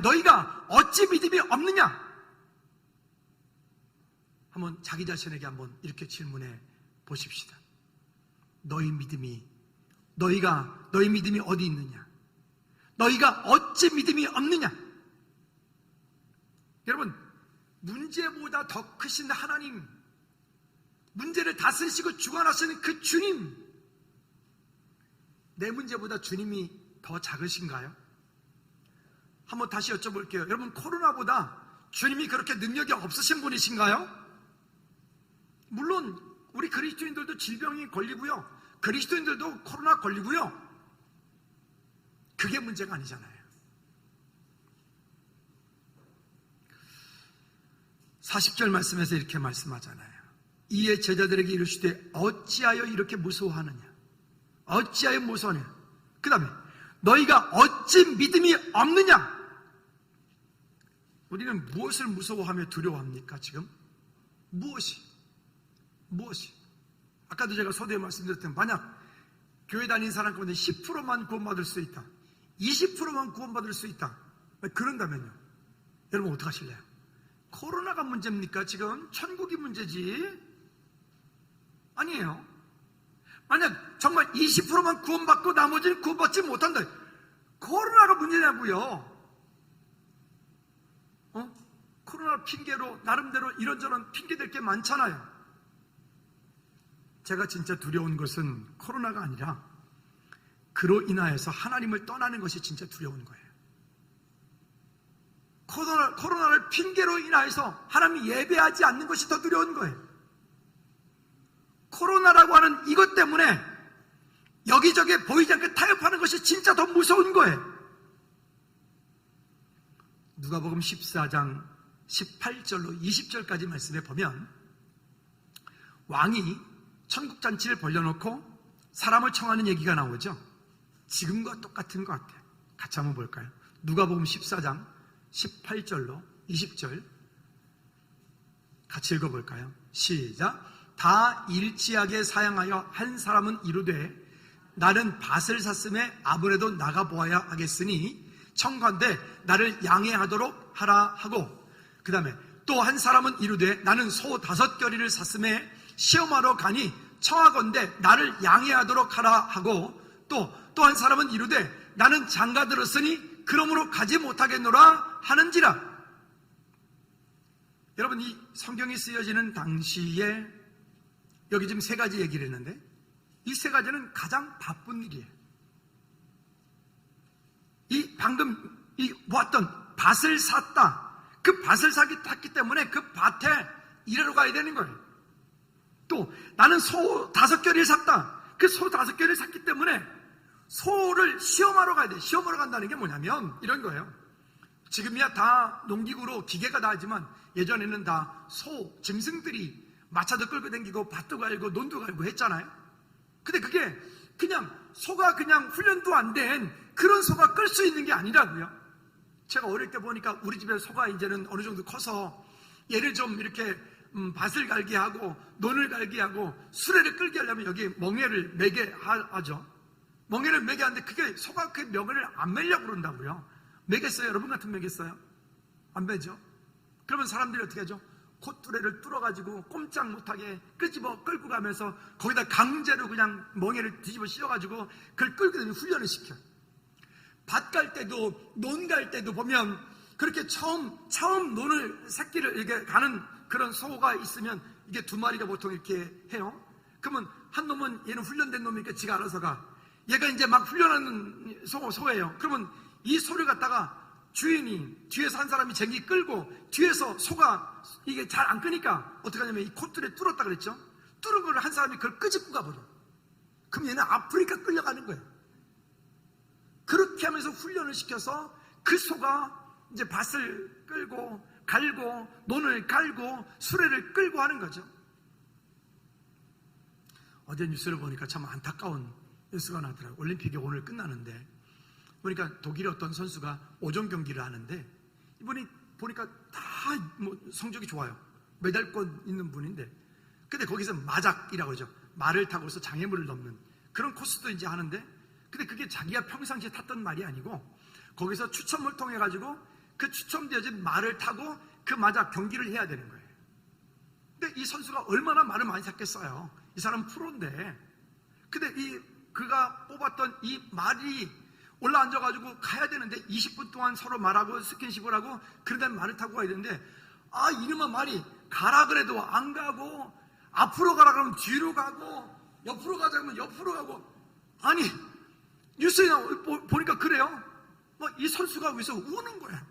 너희가 어찌 믿음이 없느냐? 한번 자기 자신에게 한번 이렇게 질문해 보십시다. 너희 믿음이 어디 있느냐? 너희가 어찌 믿음이 없느냐? 여러분, 문제보다 더 크신 하나님, 문제를 다스리시고 주관하시는 그 주님, 내 문제보다 주님이 더 작으신가요? 한번 다시 여쭤볼게요. 여러분, 코로나보다 주님이 그렇게 능력이 없으신 분이신가요? 물론 우리 그리스도인들도 질병이 걸리고요, 그리스도인들도 코로나 걸리고요, 그게 문제가 아니잖아요. 40절 말씀에서 이렇게 말씀하잖아요. 이에 제자들에게 이르시되 어찌하여 이렇게 무서워하느냐? 어찌하여 무서워하느냐? 그 다음에 너희가 어찌 믿음이 없느냐? 우리는 무엇을 무서워하며 두려워합니까? 지금 무엇이? 아까도 제가 서두에 말씀드렸던, 만약 교회 다니는 사람 가운데 10%만 구원받을 수 있다, 20%만 구원받을 수 있다, 그런다면요, 여러분 어떡하실래요? 코로나가 문제입니까? 지금 천국이 문제지 아니에요. 만약 정말 20%만 구원받고 나머지는 구원받지 못한다, 코로나가 문제냐고요. 코로나 핑계로 나름대로 이런저런 핑계될 게 많잖아요. 제가 진짜 두려운 것은 코로나가 아니라 그로 인하여서 하나님을 떠나는 것이 진짜 두려운 거예요. 코로나를 핑계로 인하여서 하나님이 예배하지 않는 것이 더 두려운 거예요. 코로나라고 하는 이것 때문에 여기저기 보이지 않게 타협하는 것이 진짜 더 무서운 거예요. 누가복음 14장 18절로 20절까지 말씀에 보면 왕이 천국잔치를 벌려놓고 사람을 청하는 얘기가 나오죠. 지금과 똑같은 것 같아요. 같이 한번 볼까요? 누가복음 14장 18절로 20절 같이 읽어볼까요? 시작. 다 일치하게 사양하여 한 사람은 이르되 나는 밭을 샀음에 아무래도 나가보아야 하겠으니 청컨대 나를 양해하도록 하라 하고, 그 다음에 또 한 사람은 이르되 나는 소 5겨리를 샀음에 시험하러 가니 청하건대 나를 양해하도록 하라 하고, 또 한 사람은 이르되 나는 장가 들었으니 그러므로 가지 못하겠노라 하는지라. 여러분, 이 성경이 쓰여지는 당시에 여기 지금 3가지 얘기를 했는데 이 3가지는 가장 바쁜 일이에요. 이 방금 보았던 밭을 샀다, 그 밭을 샀기 때문에 그 밭에 일하러 가야 되는 거예요. 또 나는 소 5겨리를 샀다, 그 소 5겨리를 샀기 때문에 소를 시험하러 가야 돼. 시험하러 간다는 게 뭐냐면 이런 거예요. 지금이야 다 농기구로 기계가 다 하지만 예전에는 다 소, 짐승들이 마차도 끌고 다니고 밭도 갈고 논도 갈고 했잖아요. 근데 그게 그냥 소가 그냥 훈련도 안 된 그런 소가 끌 수 있는 게 아니라고요. 제가 어릴 때 보니까 우리 집에 소가 이제는 어느 정도 커서 얘를 좀 이렇게 밭을 갈게 하고 논을 갈게 하고 수레를 끌게 하려면 여기 멍에를 매게 하죠. 멍에를 매게 하는데 그게 소가 그 멍에를 안 매려고 그런다고요. 매겠어요? 여러분 같으면 매겠어요? 안 매죠? 그러면 사람들이 어떻게 하죠? 콧뚜레를 뚫어가지고 꼼짝 못하게 끄집어 끌고 가면서 거기다 강제로 그냥 멍에를 뒤집어 씌워가지고 그걸 끌고 다니면 훈련을 시켜요. 밭 갈 때도 논 갈 때도 보면 그렇게 처음 논을 새끼를 이렇게 가는 그런 소가 있으면 이게 두 마리가 보통 이렇게 해요. 그러면 한 놈은 얘는 훈련된 놈이니까 지가 알아서 가. 얘가 이제 막 훈련하는 소예요. 그러면 이 소를 갖다가 주인이 뒤에서 한 사람이 쟁기 끌고 뒤에서 소가 이게 잘 안 끄니까 어떻게 하냐면 이 콧줄에 뚫었다 그랬죠. 뚫은 걸 한 사람이 그걸 끄집고 가버려. 그럼 얘는 아프리카 끌려가는 거예요. 그렇게 하면서 훈련을 시켜서 그 소가 이제 밭을 끌고 갈고 논을 갈고 수레를 끌고 하는 거죠. 어제 뉴스를 보니까 참 안타까운 뉴스가 나더라고요. 올림픽이 오늘 끝나는데 보니까 독일의 어떤 선수가 오전 경기를 하는데 이분이 보니까 다 뭐 성적이 좋아요. 메달권 있는 분인데 근데 거기서 마작이라고 하죠. 말을 타고서 장애물을 넘는 그런 코스도 이제 하는데 근데 그게 자기가 평상시에 탔던 말이 아니고 거기서 추첨을 통해 가지고 그 추첨되어진 말을 타고 그 마작 경기를 해야 되는 거예요. 근데 이 선수가 얼마나 말을 많이 탔겠어요. 이 사람 프로인데 근데 그가 뽑았던 이 말이 올라앉아가지고 가야 되는데 20분 동안 서로 말하고 스킨십을 하고 그런 다음에 말을 타고 가야 되는데 이놈의 말이 가라 그래도 안 가고 앞으로 가라 그러면 뒤로 가고 옆으로 가자 그러면 옆으로 가고 아니 뉴스에 보니까 그래요. 이 선수가 위해서 우는 거야.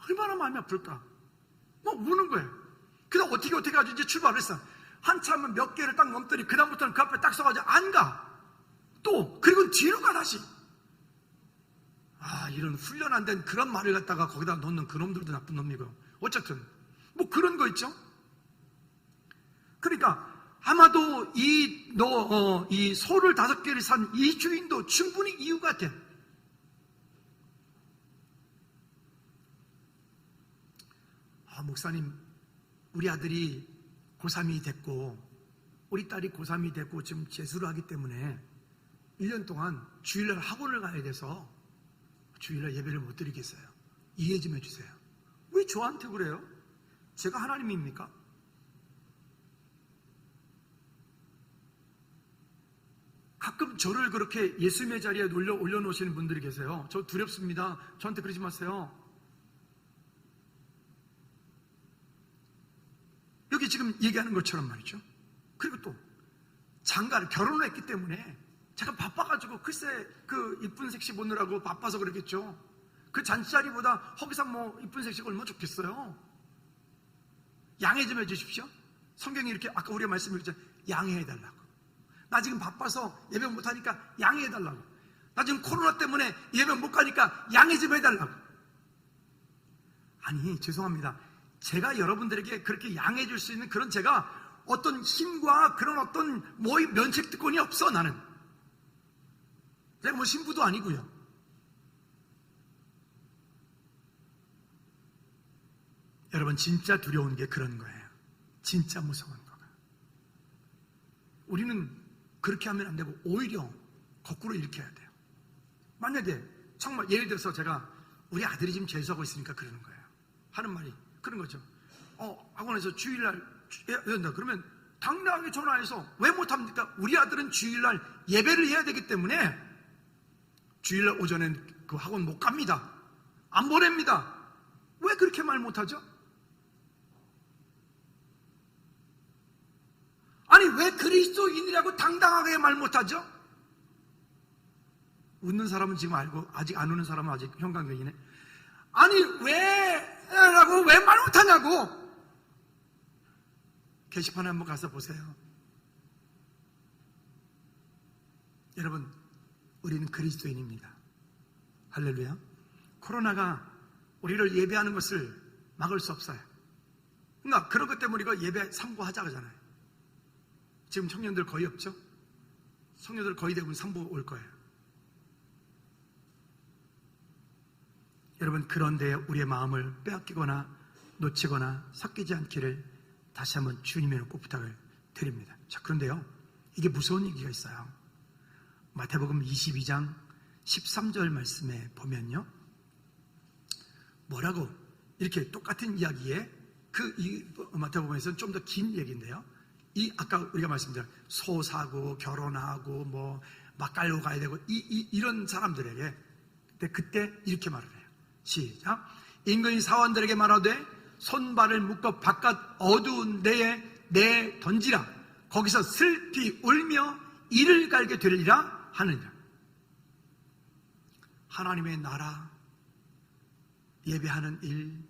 얼마나 마음이 아플까. 우는 거예요. 그다음 어떻게 가지고 이제 출발을 했어. 한참은 몇 개를 딱 넘더니 그 다음부터는 그 앞에 딱 서가지고 안 가. 또 그리고 뒤로 가 다시. 이런 훈련 안 된 그런 말을 갖다가 거기다 놓는 그놈들도 나쁜 놈이고 어쨌든 그런 거 있죠. 그러니까 아마도 이 소를 5개를 산 이 주인도 충분히 이유가 돼. 목사님 우리 아들이 고3이 됐고 우리 딸이 고3이 됐고 지금 재수를 하기 때문에 1년 동안 주일날 학원을 가야 돼서 주일날 예배를 못 드리겠어요. 이해 좀 해주세요. 왜 저한테 그래요? 제가 하나님입니까? 가끔 저를 그렇게 예수님의 자리에 올려놓으시는 분들이 계세요. 저 두렵습니다. 저한테 그러지 마세요. 여기 지금 얘기하는 것처럼 말이죠. 그리고 또 장가를 결혼을 했기 때문에 제가 바빠가지고 글쎄 그 이쁜 색시 보느라고 바빠서 그러겠죠. 그 잔치자리보다 허기상 이쁜 색시가 얼마나 좋겠어요. 양해 좀 해주십시오. 성경이 이렇게 아까 우리가 말씀드렸잖아요. 양해해달라고. 나 지금 바빠서 예배 못하니까 양해해달라고. 나 지금 코로나 때문에 예배 못 가니까 양해 좀 해달라고. 아니 죄송합니다. 제가 여러분들에게 그렇게 양해해 줄 수 있는 그런 제가 어떤 힘과 그런 어떤 면책특권이 없어. 나는 내가 신부도 아니고요. 여러분 진짜 두려운 게 그런 거예요. 진짜 무서운 거가. 우리는 그렇게 하면 안 되고 오히려 거꾸로 이렇게 해야 돼요. 만약에 정말 예를 들어서 제가 우리 아들이 지금 재수하고 있으니까 그러는 거예요. 하는 말이 그런 거죠. 학원에서 주일날 해야 된다. 그러면 당당하게 전화해서 왜 못합니까? 우리 아들은 주일날 예배를 해야 되기 때문에 주일날 오전엔 그 학원 못 갑니다. 안 보냅니다. 왜 그렇게 말 못하죠? 아니 왜 그리스도인이라고 당당하게 말 못하죠? 웃는 사람은 지금 알고 아직 안 웃는 사람은 아직 형광등이네. 아니 왜 말 못하냐고. 게시판에 한번 가서 보세요. 여러분 우리는 그리스도인입니다. 할렐루야. 코로나가 우리를 예배하는 것을 막을 수 없어요. 그러니까 그런 것 때문에 우리가 예배 삼부하자 그러잖아요. 지금 청년들 거의 없죠? 청년들 거의 대부분 삼부 올 거예요. 여러분 그런데 우리의 마음을 빼앗기거나 놓치거나 섞이지 않기를 다시 한번 주님의 꼭 부탁을 드립니다. 자, 그런데요 이게 무서운 얘기가 있어요. 마태복음 22장 13절 말씀에 보면요 뭐라고 이렇게 똑같은 이야기에 마태복음에서는 좀 더 긴 얘기인데요 아까 우리가 말씀드린 소 사고 결혼하고 막 깔고 가야 되고 이런 사람들에게 근데 그때 이렇게 말을 해요. 시작. 임금이 사원들에게 말하되 손발을 묶어 바깥 어두운 데에 내 던지라. 거기서 슬피 울며 이를 갈게 되리라 하느니라. 하나님의 나라 예배하는 일,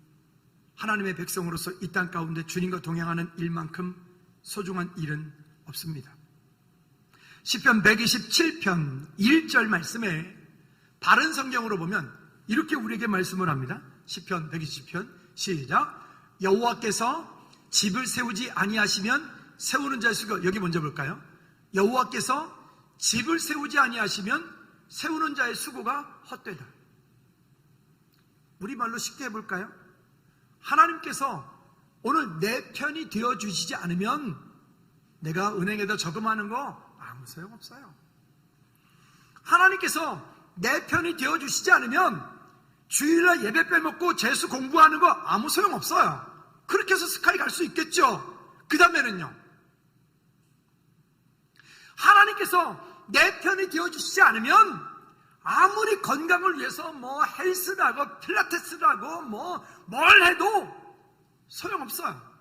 하나님의 백성으로서 이 땅 가운데 주님과 동행하는 일만큼 소중한 일은 없습니다. 시편 127편 1절 말씀에 다른 성경으로 보면 이렇게 우리에게 말씀을 합니다. 시편 120편 시작. 여호와께서 집을 세우지 아니하시면 세우는 자의 수고. 여기 먼저 볼까요? 여호와께서 집을 세우지 아니하시면 세우는 자의 수고가 헛되다. 우리말로 쉽게 해볼까요? 하나님께서 오늘 내 편이 되어주시지 않으면 내가 은행에다 저금하는 거 아무 소용없어요. 하나님께서 내 편이 되어주시지 않으면 주일날 예배 빼먹고 재수 공부하는 거 아무 소용없어요. 그렇게 해서 스카이 갈 수 있겠죠. 그 다음에는요, 하나님께서 내 편이 되어주시지 않으면 아무리 건강을 위해서 뭐 헬스라고 필라테스라고 뭘 해도 소용없어요.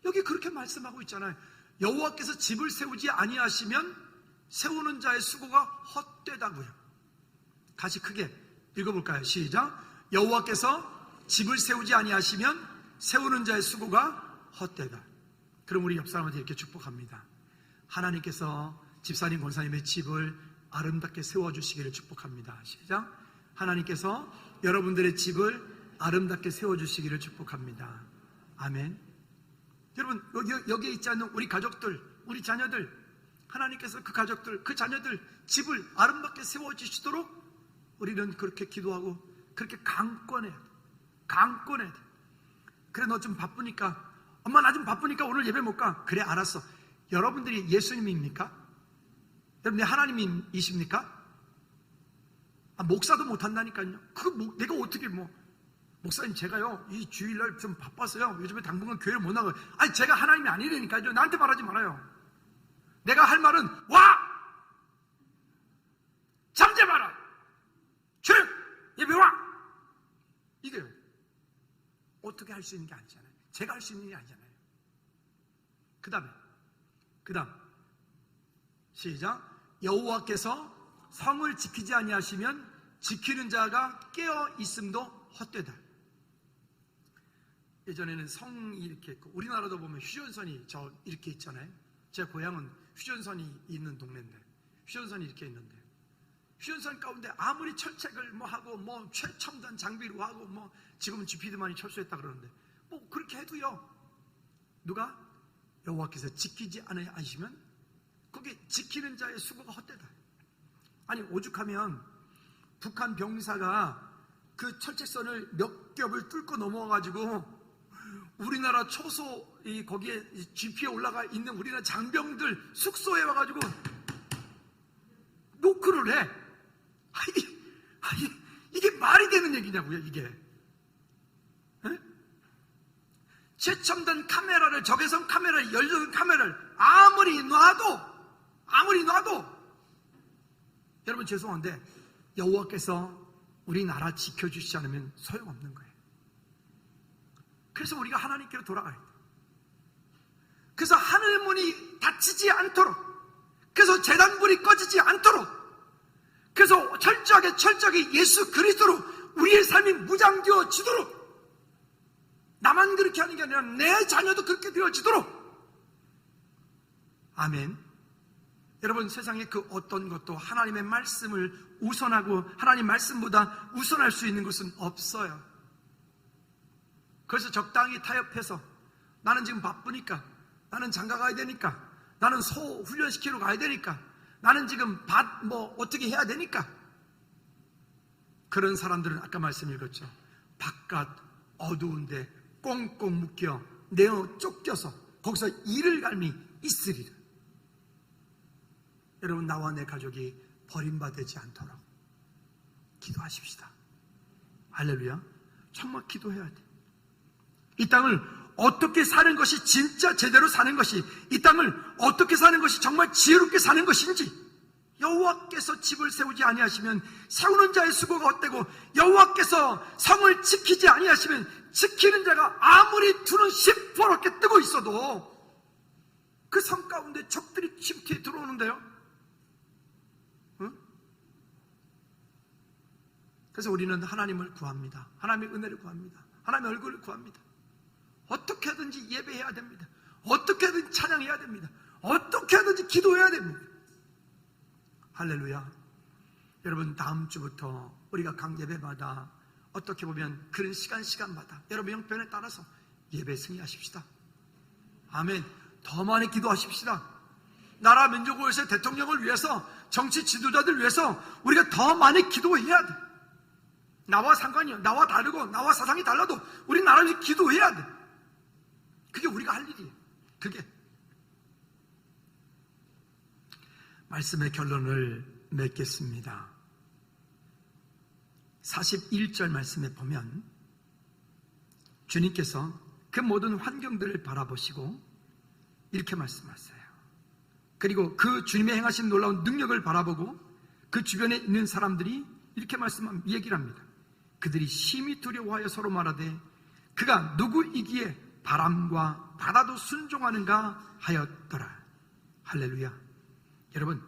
여기 그렇게 말씀하고 있잖아요. 여호와께서 집을 세우지 아니하시면 세우는 자의 수고가 헛되다고요. 다시 크게 읽어볼까요? 시작. 여호와께서 집을 세우지 아니하시면 세우는 자의 수고가 헛되다. 그럼 우리 옆 사람한테 이렇게 축복합니다. 하나님께서 집사님, 권사님의 집을 아름답게 세워주시기를 축복합니다. 시작. 하나님께서 여러분들의 집을 아름답게 세워주시기를 축복합니다. 아멘. 여러분, 여기에 있지 않는 우리 가족들, 우리 자녀들, 하나님께서 그 가족들, 그 자녀들 집을 아름답게 세워주시도록 우리는 그렇게 기도하고 그렇게 강권해야 돼. 강권해야 돼. 그래, 너 좀 바쁘니까, 엄마 나 좀 바쁘니까 오늘 예배 못 가. 그래, 알았어. 여러분들이 예수님입니까? 여러분, 하나님이십니까? 목사도 못한다니까요. 내가 어떻게 목사님 제가요 이 주일날 좀 바빠서요 요즘에 당분간 교회를 못 나가요. 아니, 제가 하나님이 아니라니까요. 나한테 말하지 말아요. 내가 할 말은 와! 잠재 마라! 조용! 예배 와! 이게요. 어떻게 할 수 있는 게 아니잖아요. 제가 할 수 있는 게 아니잖아요. 그 다음 시작. 여호와께서 성을 지키지 아니하시면 지키는 자가 깨어 있음도 헛되다. 예전에는 성이 이렇게 있고, 우리나라도 보면 휴전선이 이렇게 있잖아요. 제 고향은 휴전선이 있는 동네인데, 휴전선이 이렇게 있는데, 휴전선 가운데 아무리 철책을 하고 최첨단 장비로 하고 지금은 GPD만이 철수했다 그러는데 그렇게 해도요, 누가 여호와께서 지키지 않으시면 거기 지키는 자의 수고가 헛되다. 아니, 오죽하면 북한 병사가 그 철책선을 몇 겹을 뚫고 넘어와가지고 우리나라 초소 거기에 GP에 올라가 있는 우리나라 장병들 숙소에 와가지고 노크를 해. 이게 말이 되는 얘기냐고요, 이게. 에? 최첨단 카메라를, 적외선 카메라를, 열전 카메라를 아무리 놔도 여러분, 죄송한데 여호와께서 우리나라 지켜주시지 않으면 소용없는 거예요. 그래서 우리가 하나님께로 돌아가야 돼요. 그래서 하늘문이 닫히지 않도록, 그래서 제단불이 꺼지지 않도록, 그래서 철저하게 예수 그리스도로 우리의 삶이 무장되어지도록, 나만 그렇게 하는 게 아니라 내 자녀도 그렇게 되어지도록. 아멘. 여러분, 세상에 그 어떤 것도 하나님의 말씀을 우선하고 하나님 말씀보다 우선할 수 있는 것은 없어요. 그래서 적당히 타협해서, 나는 지금 바쁘니까, 나는 장가 가야 되니까, 나는 소 훈련시키러 가야 되니까, 나는 지금 어떻게 해야 되니까, 그런 사람들은 아까 말씀 읽었죠. 바깥 어두운데 꽁꽁 묶여 내어 쫓겨서 거기서 이를 갈미 있으리라. 여러분, 나와 내 가족이 버림받지 않도록 기도하십시다. 할렐루야. 정말 기도해야 돼. 이 땅을 어떻게 사는 것이 진짜 제대로 사는 것이, 이 땅을 어떻게 사는 것이 정말 지혜롭게 사는 것인지 여호와께서 집을 세우지 아니하시면 세우는 자의 수고가 헛되고 여호와께서 성을 지키지 아니하시면 지키는 자가 아무리 두는 시퍼렇게 뜨고 있어도 그 성 가운데 적들이 침투해 들어오는데요. 응? 그래서 우리는 하나님을 구합니다. 하나님의 은혜를 구합니다. 하나님의 얼굴을 구합니다. 어떻게 하든지 예배해야 됩니다. 어떻게 하든지 찬양해야 됩니다. 어떻게 하든지 기도해야 됩니다. 할렐루야. 여러분, 다음 주부터 우리가 각 예배마다 어떻게 보면 그런 시간마다 여러분 형편에 따라서 예배 승리하십시다. 아멘. 더 많이 기도하십시다. 나라 민족을 위해서, 대통령을 위해서, 정치 지도자들 위해서 우리가 더 많이 기도해야 돼. 나와 상관이요, 나와 다르고 나와 사상이 달라도 우리 나라를 위해 기도해야 돼. 그게 우리가 할 일이에요. 그게 말씀의 결론을 맺겠습니다. 41절 말씀에 보면 주님께서 그 모든 환경들을 바라보시고 이렇게 말씀하세요. 그리고 그 주님의 행하신 놀라운 능력을 바라보고 그 주변에 있는 사람들이 이렇게 얘기를 합니다. 그들이 심히 두려워하여 서로 말하되 그가 누구이기에 바람과 바다도 순종하는가 하였더라. 할렐루야. 여러분,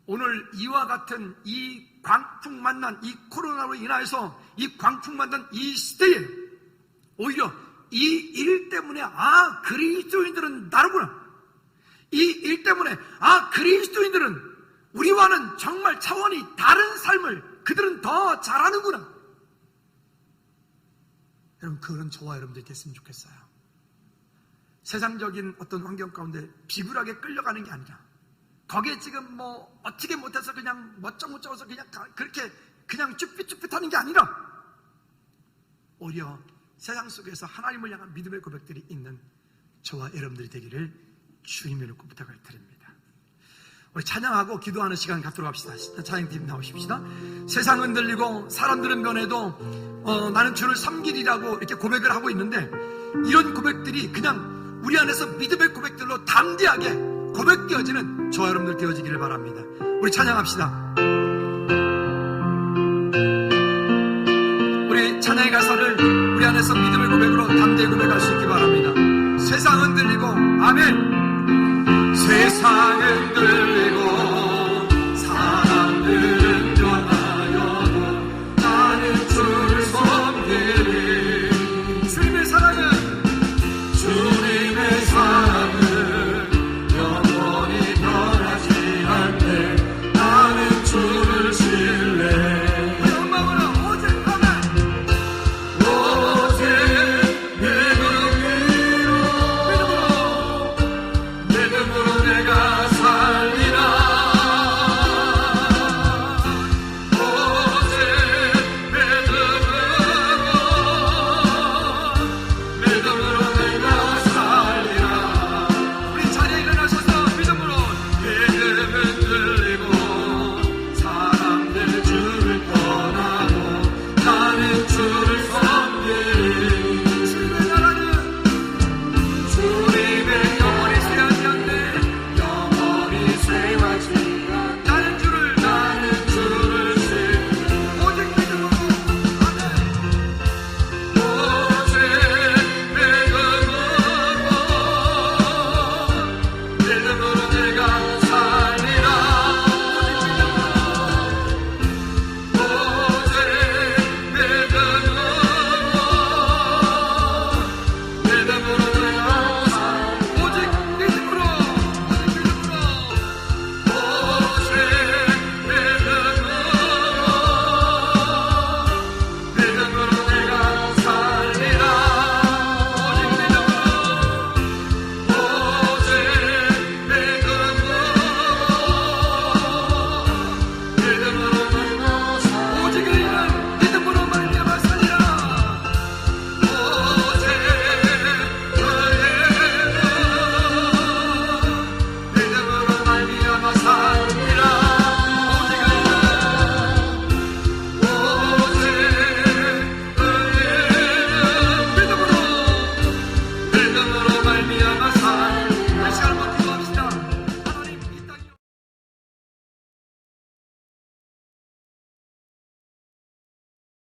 오늘 이와 같은 이 광풍 만난 이 코로나로 인하여서 이 광풍 만난 이 시대에 오히려 이 일 때문에 그리스도인들은 다르구나, 이 일 때문에 그리스도인들은 우리와는 정말 차원이 다른 삶을 그들은 더 잘하는구나. 여러분, 그런 저와 여러분들이 됐으면 좋겠어요. 세상적인 어떤 환경 가운데 비굴하게 끌려가는 게 아니라 거기에 지금 어떻게 못해서 그냥 멋쩍어서 그냥 그렇게 그냥 쭈삣쭈삣하는 게 아니라 오히려 세상 속에서 하나님을 향한 믿음의 고백들이 있는 저와 여러분들이 되기를 주님의 이름으로 부탁을 드립니다. 우리 찬양하고 기도하는 시간 갖도록 합시다. 찬양팀 나오십시다. 세상 흔들리고 사람들은 변해도 나는 주를 섬기리라고 이렇게 고백을 하고 있는데, 이런 고백들이 그냥 우리 안에서 믿음의 고백들로 담대하게 고백되어지는 저와 여러분들 되어지기를 바랍니다. 우리 찬양합시다. 우리 찬양의 가사를 우리 안에서 믿음의 고백으로 담대히 고백할 수